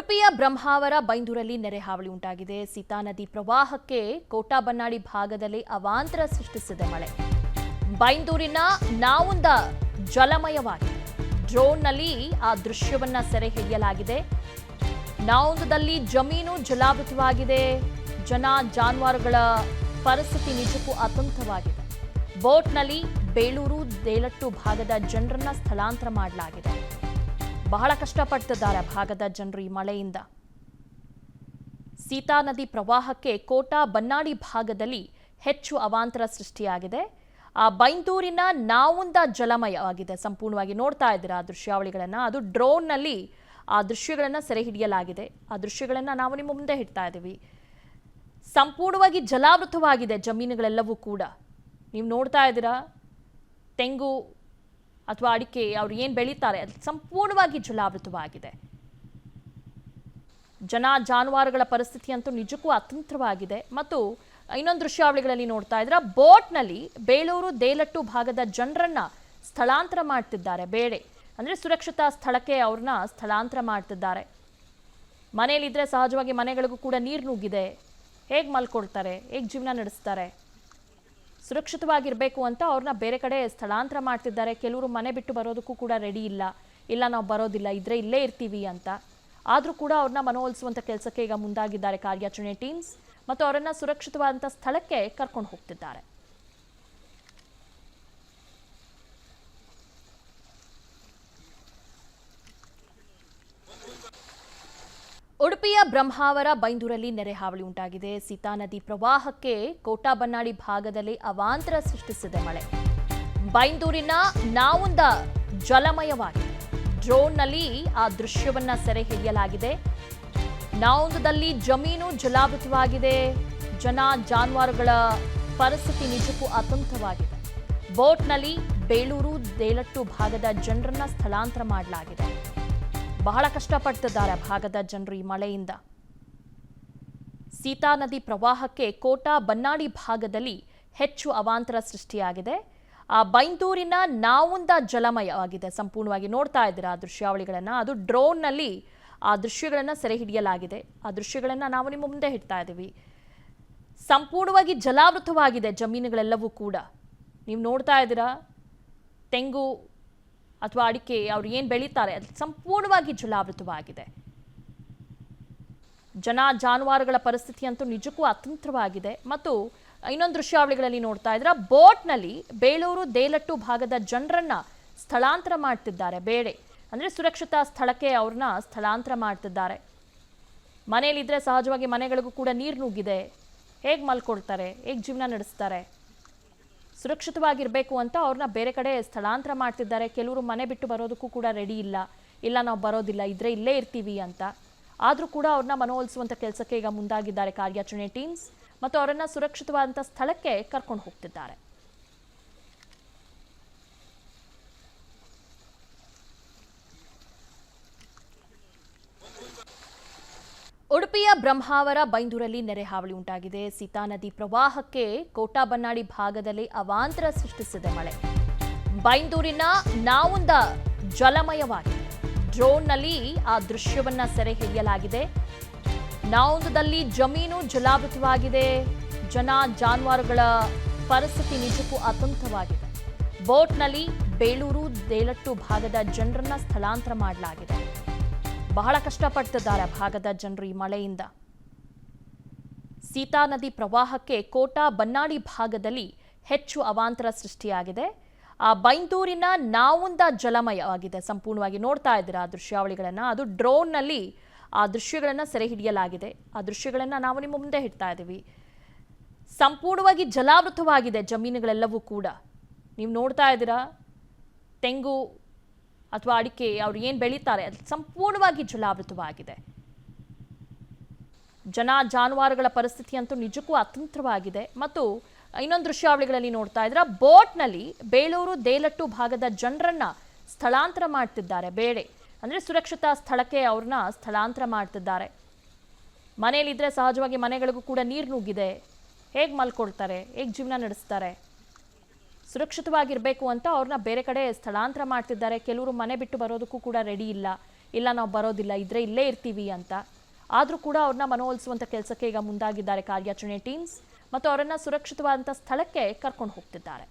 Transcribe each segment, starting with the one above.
ಉಡುಪಿಯ ಬ್ರಹ್ಮಾವರ ಬೈಂದೂರಲ್ಲಿ ನೆರೆ ಹಾವಳಿ ಉಂಟಾಗಿದೆ. ಸೀತಾ ನದಿ ಪ್ರವಾಹಕ್ಕೆ ಕೋಟಾ-ಬನ್ನಾಡಿ ಭಾಗದಲ್ಲಿ ಅವಾಂತರ ಸೃಷ್ಟಿಸಿದೆ ಮಳೆ. ಬೈಂದೂರಿನ ನಾವುಂದ ಜಲಮಯವಾಗಿದೆ. ಡ್ರೋನ್ನಲ್ಲಿ ಆ ದೃಶ್ಯವನ್ನ ಸೆರೆ ಹಿಡಿಯಲಾಗಿದೆ. ನಾವುಂದದಲ್ಲಿ ಜಮೀನು ಜಲಾವೃತವಾಗಿದೆ. ಜನ ಜಾನುವಾರುಗಳ ಪರಿಸ್ಥಿತಿ ನಿಜಕ್ಕೂ ಅತಂತ್ರವಾಗಿದೆ. ಬೋಟ್ನಲ್ಲಿ ಬೇಳೂರು ದೇಲಟ್ಟು ಭಾಗದ ಜನರನ್ನ ಸ್ಥಳಾಂತರ ಮಾಡಲಾಗಿದೆ. ಬಹಳ ಕಷ್ಟಪಡ್ತಿದ್ದಾರೆ ಭಾಗದ ಜನರು ಈ ಮಳೆಯಿಂದ. ಸೀತಾ ನದಿ ಪ್ರವಾಹಕ್ಕೆ ಕೋಟಾ-ಬನ್ನಾಡಿ ಭಾಗದಲ್ಲಿ ಹೆಚ್ಚು ಅವಾಂತರ ಸೃಷ್ಟಿಯಾಗಿದೆ. ಆ ಬೈಂದೂರಿನ ನಾವುಂದ ಜಲಮಯವಾಗಿದೆ. ಸಂಪೂರ್ಣವಾಗಿ ನೋಡ್ತಾ ಇದ್ದೀರಾ ಆ ದೃಶ್ಯಾವಳಿಗಳನ್ನ. ಅದು ಡ್ರೋನ್ನಲ್ಲಿ ಆ ದೃಶ್ಯಗಳನ್ನ ಸೆರೆ ಹಿಡಿಯಲಾಗಿದೆ. ಆ ದೃಶ್ಯಗಳನ್ನ ನಾವು ನಿಮ್ಮ ಮುಂದೆ ಇಡ್ತಾ ಇದ್ದೀವಿ. ಸಂಪೂರ್ಣವಾಗಿ ಜಲಾವೃತವಾಗಿದೆ ಜಮೀನುಗಳೆಲ್ಲವೂ ಕೂಡ. ನೀವು ನೋಡ್ತಾ ಇದ್ದೀರಾ, ತೆಂಗು ಅಥವಾ ಅಡಿಕೆ ಅವ್ರು ಏನು ಬೆಳೀತಾರೆ ಅದು ಸಂಪೂರ್ಣವಾಗಿ ಜಲಾವೃತವಾಗಿದೆ. ಜನ ಜಾನುವಾರುಗಳ ಪರಿಸ್ಥಿತಿ ಅಂತೂ ನಿಜಕ್ಕೂ ಅತಂತ್ರವಾಗಿದೆ. ಮತ್ತು ಇನ್ನೊಂದು ದೃಶ್ಯಾವಳಿಗಳಲ್ಲಿ ನೋಡ್ತಾ ಇದ್ರೆ ಬೋಟ್ನಲ್ಲಿ ಬೇಳೂರು ದೇಲಟ್ಟು ಭಾಗದ ಜನರನ್ನ ಸ್ಥಳಾಂತರ ಮಾಡ್ತಿದ್ದಾರೆ. ಬೇಳೆ ಅಂದರೆ ಸುರಕ್ಷಿತ ಸ್ಥಳಕ್ಕೆ ಅವ್ರನ್ನ ಸ್ಥಳಾಂತರ ಮಾಡ್ತಿದ್ದಾರೆ. ಮನೆಯಲ್ಲಿದ್ದರೆ ಸಹಜವಾಗಿ ಮನೆಗಳಿಗೂ ಕೂಡ ನೀರು ನುಗ್ಗಿದೆ. ಹೇಗೆ ಮಲ್ಕೊಳ್ತಾರೆ, ಹೇಗೆ ಜೀವನ ನಡೆಸ್ತಾರೆ? ಸುರಕ್ಷಿತವಾಗಿರಬೇಕು ಅಂತ ಅವ್ರನ್ನ ಬೇರೆ ಕಡೆ ಸ್ಥಳಾಂತರ ಮಾಡ್ತಿದ್ದಾರೆ. ಕೆಲವರು ಮನೆ ಬಿಟ್ಟು ಬರೋದಕ್ಕೂ ಕೂಡ ರೆಡಿ ಇಲ್ಲ ನಾವು ಬರೋದಿಲ್ಲ, ಇದ್ರೆ ಇಲ್ಲೇ ಇರ್ತೀವಿ ಅಂತ. ಆದರೂ ಕೂಡ ಅವ್ರನ್ನ ಮನವೊಲಿಸುವಂಥ ಕೆಲಸಕ್ಕೆ ಈಗ ಮುಂದಾಗಿದ್ದಾರೆ ಕಾರ್ಯಾಚರಣೆ ಟೀಮ್ಸ್. ಮತ್ತು ಅವರನ್ನ ಸುರಕ್ಷಿತವಾದಂಥ ಸ್ಥಳಕ್ಕೆ ಕರ್ಕೊಂಡು ಹೋಗ್ತಿದ್ದಾರೆ. ಉಡುಪಿಯ ಬ್ರಹ್ಮಾವರ ಬೈಂದೂರಲ್ಲಿ ನೆರೆ ಹಾವಳಿ ಉಂಟಾಗಿದೆ. ಸೀತಾ ನದಿ ಪ್ರವಾಹಕ್ಕೆ ಕೋಟಾ-ಬನ್ನಾಡಿ ಭಾಗದಲ್ಲಿ ಅವಾಂತರ ಸೃಷ್ಟಿಸಿದೆ ಮಳೆ. ಬೈಂದೂರಿನ ನಾವುಂದ ಜಲಮಯವಾಗಿದೆ. ಡ್ರೋನ್ನಲ್ಲಿ ಆ ದೃಶ್ಯವನ್ನ ಸೆರೆ ಹಿಡಿಯಲಾಗಿದೆ. ನಾವುಂದದಲ್ಲಿ ಜಮೀನು ಜಲಾವೃತವಾಗಿದೆ. ಜನ ಜಾನುವಾರುಗಳ ಪರಿಸ್ಥಿತಿ ನಿಜಕ್ಕೂ ಅತಂತ್ರವಾಗಿದೆ. ಬೋಟ್ನಲ್ಲಿ ಬೇಳೂರು ದೇಲಟ್ಟು ಭಾಗದ ಜನರನ್ನ ಸ್ಥಳಾಂತರ ಮಾಡಲಾಗಿದೆ. ಬಹಳ ಕಷ್ಟಪಡ್ತಿದ್ದಾರೆ ಭಾಗದ ಜನರು ಈ ಮಳೆಯಿಂದ. ಸೀತಾ ನದಿ ಪ್ರವಾಹಕ್ಕೆ ಕೋಟಾ-ಬನ್ನಾಡಿ ಭಾಗದಲ್ಲಿ ಹೆಚ್ಚು ಅವಾಂತರ ಸೃಷ್ಟಿಯಾಗಿದೆ. ಆ ಬೈಂದೂರಿನ ನಾವುಂದ ಜಲಮಯವಾಗಿದೆ. ಸಂಪೂರ್ಣವಾಗಿ ನೋಡ್ತಾ ಇದ್ದೀರಾ ಆ ದೃಶ್ಯಾವಳಿಗಳನ್ನ. ಅದು ಡ್ರೋನ್ನಲ್ಲಿ ಆ ದೃಶ್ಯಗಳನ್ನ ಸೆರೆ ಹಿಡಿಯಲಾಗಿದೆ. ಆ ದೃಶ್ಯಗಳನ್ನ ನಾವು ನಿಮ್ಮ ಮುಂದೆ ಇಡ್ತಾ ಇದ್ದೀವಿ. ಸಂಪೂರ್ಣವಾಗಿ ಜಲಾವೃತವಾಗಿದೆ ಜಮೀನುಗಳೆಲ್ಲವೂ ಕೂಡ. ನೀವು ನೋಡ್ತಾ ಇದ್ದೀರಾ, ತೆಂಗು ಅಥವಾ ಅಡಿಕೆ ಅವ್ರು ಏನು ಬೆಳೀತಾರೆ ಅದು ಸಂಪೂರ್ಣವಾಗಿ ಜಲಾವೃತವಾಗಿದೆ. ಜನ ಜಾನುವಾರುಗಳ ಪರಿಸ್ಥಿತಿ ಅಂತೂ ನಿಜಕ್ಕೂ ಅತಂತ್ರವಾಗಿದೆ. ಮತ್ತು ಇನ್ನೊಂದು ದೃಶ್ಯಾವಳಿಗಳಲ್ಲಿ ನೋಡ್ತಾ ಇದ್ರೆ ಬೋಟ್ನಲ್ಲಿ ಬೇಳೂರು ದೇಲಟ್ಟು ಭಾಗದ ಜನರನ್ನ ಸ್ಥಳಾಂತರ ಮಾಡ್ತಿದ್ದಾರೆ. ಬೇಳೆ ಅಂದರೆ ಸುರಕ್ಷಿತ ಸ್ಥಳಕ್ಕೆ ಅವ್ರನ್ನ ಸ್ಥಳಾಂತರ ಮಾಡ್ತಿದ್ದಾರೆ. ಮನೆಯಲ್ಲಿದ್ದರೆ ಸಹಜವಾಗಿ ಮನೆಗಳಿಗೂ ಕೂಡ ನೀರು ನುಗ್ಗಿದೆ. ಹೇಗೆ ಮಲ್ಕೊಳ್ತಾರೆ, ಹೇಗೆ ಜೀವನ ನಡೆಸ್ತಾರೆ? ಸುರಕ್ಷಿತವಾಗಿರಬೇಕು ಅಂತ ಅವ್ರನ್ನ ಬೇರೆ ಕಡೆ ಸ್ಥಳಾಂತರ ಮಾಡ್ತಿದ್ದಾರೆ. ಕೆಲವರು ಮನೆ ಬಿಟ್ಟು ಬರೋದಕ್ಕೂ ಕೂಡ ರೆಡಿ ಇಲ್ಲ ನಾವು ಬರೋದಿಲ್ಲ, ಇದ್ರೆ ಇಲ್ಲೇ ಇರ್ತೀವಿ ಅಂತ. ಆದರೂ ಕೂಡ ಅವ್ರನ್ನ ಮನವೊಲಿಸುವಂಥ ಕೆಲಸಕ್ಕೆ ಈಗ ಮುಂದಾಗಿದ್ದಾರೆ ಕಾರ್ಯಾಚರಣೆ ಟೀಮ್ಸ್. ಮತ್ತು ಅವರನ್ನ ಸುರಕ್ಷಿತವಾದಂಥ ಸ್ಥಳಕ್ಕೆ ಕರ್ಕೊಂಡು ಹೋಗ್ತಿದ್ದಾರೆ. ಉಡುಪಿಯ ಬ್ರಹ್ಮಾವರ ಬೈಂದೂರಲ್ಲಿ ನೆರೆ ಹಾವಳಿ ಉಂಟಾಗಿದೆ. ಸೀತಾ ನದಿ ಪ್ರವಾಹಕ್ಕೆ ಕೋಟಾ-ಬನ್ನಾಡಿ ಭಾಗದಲ್ಲಿ ಅವಾಂತರ ಸೃಷ್ಟಿಸಿದೆ ಮಳೆ. ಬೈಂದೂರಿನ ನಾವುಂದ ಜಲಮಯವಾಗಿದೆ. ಡ್ರೋನ್ನಲ್ಲಿ ಆ ದೃಶ್ಯವನ್ನ ಸೆರೆ ಹಿಡಿಯಲಾಗಿದೆ. ನಾವುಂದದಲ್ಲಿ ಜಮೀನು ಜಲಾವೃತವಾಗಿದೆ. ಜನ ಜಾನುವಾರುಗಳ ಪರಿಸ್ಥಿತಿ ನಿಜಕ್ಕೂ ಅತಂತ್ರವಾಗಿದೆ. ಬೋಟ್ನಲ್ಲಿ ಬೇಳೂರು ದೇಲಟ್ಟು ಭಾಗದ ಜನರನ್ನ ಸ್ಥಳಾಂತರ ಮಾಡಲಾಗಿದೆ. ಬಹಳ ಕಷ್ಟಪಡ್ತಿದ್ದಾರೆ ಭಾಗದ ಜನರು ಈ ಮಳೆಯಿಂದ. ಸೀತಾ ನದಿ ಪ್ರವಾಹಕ್ಕೆ ಕೋಟಾ-ಬನ್ನಾಡಿ ಭಾಗದಲ್ಲಿ ಹೆಚ್ಚು ಅವಾಂತರ ಸೃಷ್ಟಿಯಾಗಿದೆ. ಆ ಬೈಂದೂರಿನ ನಾವುಂದ ಜಲಮಯವಾಗಿದೆ. ಸಂಪೂರ್ಣವಾಗಿ ನೋಡ್ತಾ ಇದ್ದೀರಾ ಆ ದೃಶ್ಯಾವಳಿಗಳನ್ನ. ಅದು ಡ್ರೋನ್ನಲ್ಲಿ ಆ ದೃಶ್ಯಗಳನ್ನ ಸೆರೆ ಹಿಡಿಯಲಾಗಿದೆ. ಆ ದೃಶ್ಯಗಳನ್ನ ನಾವು ನಿಮ್ಮ ಮುಂದೆ ಇಡ್ತಾ ಇದ್ದೀವಿ. ಸಂಪೂರ್ಣವಾಗಿ ಜಲಾವೃತವಾಗಿದೆ ಜಮೀನುಗಳೆಲ್ಲವೂ ಕೂಡ. ನೀವು ನೋಡ್ತಾ ಇದ್ದೀರಾ, ತೆಂಗು ಅಥವಾ ಅಡಿಕೆ ಅವ್ರು ಏನು ಬೆಳೀತಾರೆ ಅದು ಸಂಪೂರ್ಣವಾಗಿ ಜಲಾವೃತವಾಗಿದೆ. ಜನ ಜಾನುವಾರುಗಳ ಪರಿಸ್ಥಿತಿ ಅಂತೂ ನಿಜಕ್ಕೂ ಅತಂತ್ರವಾಗಿದೆ. ಮತ್ತು ಇನ್ನೊಂದು ದೃಶ್ಯಾವಳಿಗಳಲ್ಲಿ ನೋಡ್ತಾ ಇದ್ರೆ ಬೋಟ್ನಲ್ಲಿ ಬೇಳೂರು ದೇಲಟ್ಟು ಭಾಗದ ಜನರನ್ನ ಸ್ಥಳಾಂತರ ಮಾಡ್ತಿದ್ದಾರೆ. ಬೇಳೆ ಅಂದರೆ ಸುರಕ್ಷಿತ ಸ್ಥಳಕ್ಕೆ ಅವ್ರನ್ನ ಸ್ಥಳಾಂತರ ಮಾಡ್ತಿದ್ದಾರೆ. ಮನೆಯಲ್ಲಿದ್ದರೆ ಸಹಜವಾಗಿ ಮನೆಗಳಿಗೂ ಕೂಡ ನೀರು ನುಗ್ಗಿದೆ. ಹೇಗೆ ಮಲ್ಕೊಳ್ತಾರೆ, ಹೇಗೆ ಜೀವನ ನಡೆಸ್ತಾರೆ? ಸುರಕ್ಷಿತವಾಗಿರಬೇಕು ಅಂತ ಅವ್ರನ್ನ ಬೇರೆ ಕಡೆ ಸ್ಥಳಾಂತರ ಮಾಡ್ತಿದ್ದಾರೆ. ಕೆಲವರು ಮನೆ ಬಿಟ್ಟು ಬರೋದಕ್ಕೂ ಕೂಡ ರೆಡಿ ಇಲ್ಲ ನಾವು ಬರೋದಿಲ್ಲ, ಇದ್ರೆ ಇಲ್ಲೇ ಇರ್ತೀವಿ ಅಂತ. ಆದರೂ ಕೂಡ ಅವ್ರನ್ನ ಮನವೊಲಿಸುವಂಥ ಕೆಲಸಕ್ಕೆ ಈಗ ಮುಂದಾಗಿದ್ದಾರೆ ಕಾರ್ಯಾಚರಣೆ ಟೀಮ್ಸ್ ಮತ್ತು ಅವರನ್ನು ಸುರಕ್ಷಿತವಾದಂಥ ಸ್ಥಳಕ್ಕೆ ಕರ್ಕೊಂಡು ಹೋಗ್ತಿದ್ದಾರೆ.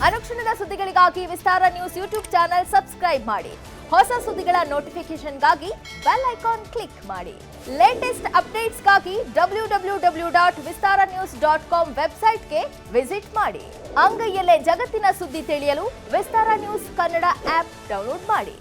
ಅನುಕ್ಷಣದ ಸುದ್ದಿಗಳಿಗಾಗಿ ವಿಸ್ತಾರ ನ್ಯೂಸ್ ಯೂಟ್ಯೂಬ್ ಚಾನೆಲ್ ಸಬ್ಸ್ಕ್ರೈಬ್ ಮಾಡಿ. ಹೊಸ ಸುದ್ದಿಗಳ ನೋಟಿಫಿಕೇಶನ್ಗಾಗಿ ಬೆಲ್ ಐಕಾನ್ ಕ್ಲಿಕ್ ಮಾಡಿ. ಲೇಟೆಸ್ಟ್ ಅಪ್ಡೇಟ್ಸ್ಗಾಗಿ www.vistaranews.com ವೆಬ್ಸೈಟ್ಗೆ ವಿಸಿಟ್ ಮಾಡಿ. ಅಂಗೈಯಲ್ಲೇ ಜಗತ್ತಿನ ಸುದ್ದಿ ತಿಳಿಯಲು ವಿಸ್ತಾರ ನ್ಯೂಸ್ ಕನ್ನಡ ಆಪ್ ಡೌನ್ಲೋಡ್ ಮಾಡಿ.